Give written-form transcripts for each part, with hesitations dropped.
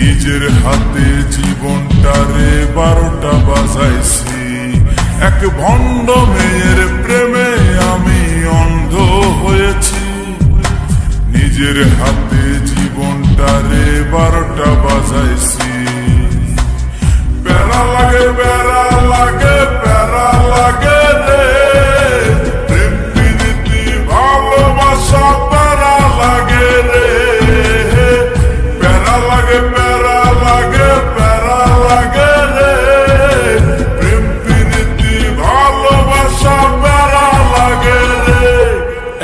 নিজের হাতে জীবনটারে 12টা বাজাইছি। এক ভণ্ড মেয়ের প্রেমে আমি অন্ধ হয়েছি। নিজের হাতে জীবনটারে 12টা বাজাইছি। প্যারা লাগে প্যারা লাগে প্যারা লাগে রে, প্রেম প্রীতি ভালোবাসা প্যারা লাগে রে। প্যারা লাগে প্যারা লাগে প্যারা লাগে রে, প্রেম প্রীতি ভালোবাসা প্যারা লাগে রে।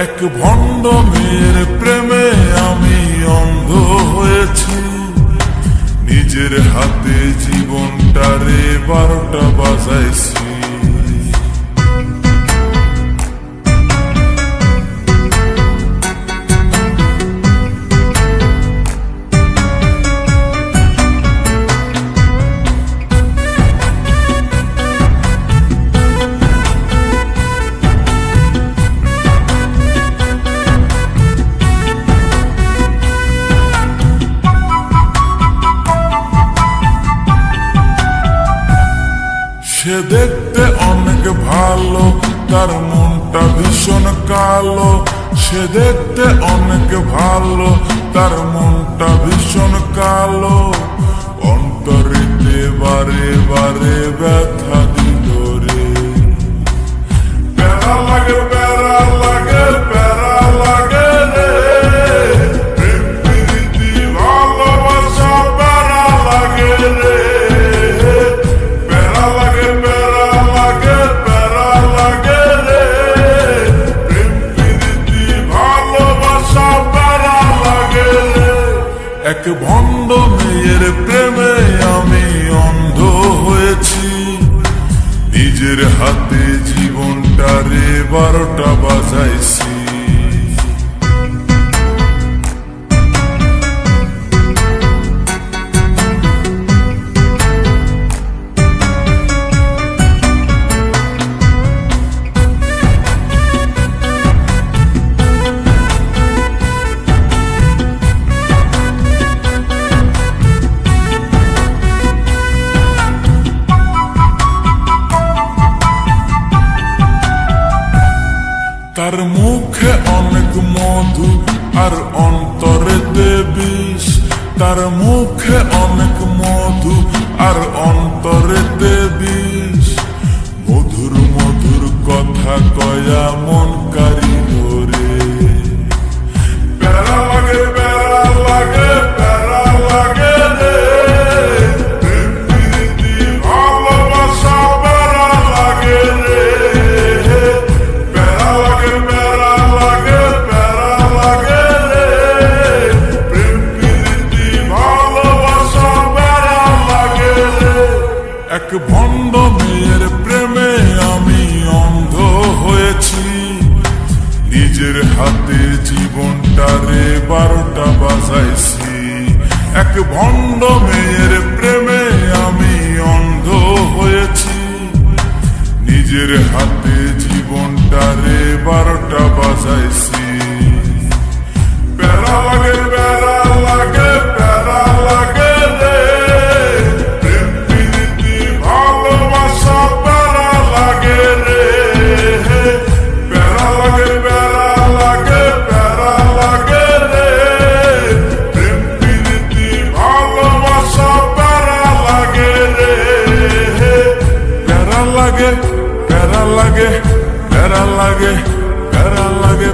এক ভণ্ড মেয়ের প্রেমে আমি অন্ধ হয়েছি। নিজের হাতে জীবনটারে 12টা বাজাইছি। সে দেখতে অনেক ভালো, তার মনটা ভীষণ কালো। সে দেখতে অনেক ভালো, তার মনটা ভীষণ কালো। অন্তরেতে বারে বারে ব্যথা দিল রে। প্যারা লাগে প্যারা লাগে প্যারা লাগে রে, প্রেম প্রীতি ভালোবাসা প্যারা লাগে রে। এক ভণ্ড মেয়ের প্রেমে আমি অন্ধ হয়েছি। নিজের হাতে জীবনটারে 12টা বাজাইছি। তার মুখে অনেক মধু আর অন্তরেতে বিষ। তার মুখে অনেক মধু আর অন্তরেতে বিষ। মধুর মধুর কথা কয়া মন কারিল রে। প্যারা লাগে প্যারা লাগে প্যারা লাগে রে, প্রেম প্রীতি ভালোবাসা প্যারা লাগে রে। এক ভণ্ড মেয়ের প্রেমে আমি অন্ধ হয়েছি। নিজের হাতে জীবনটারে 12টা বাজাইছি। এক ভণ্ড মেয়ের প্রেমে আমি অন্ধ হয়েছি। নিজের হাতে জীবনটারে 12টা বাজাইছি। প্যারা লাগে প্যারা লাগে প্যারা লাগে রে, প্রেম প্রীতি ভালোবাসা প্যারা লাগে রে। প্যারা লাগে প্যারা লাগে প্যারা লাগে রে, প্রেম প্রীতি ভালোবাসা প্যারা লাগে রে। প্যারা লাগে প্যারা লাগে প্যারা লাগে প্যারা লাগে।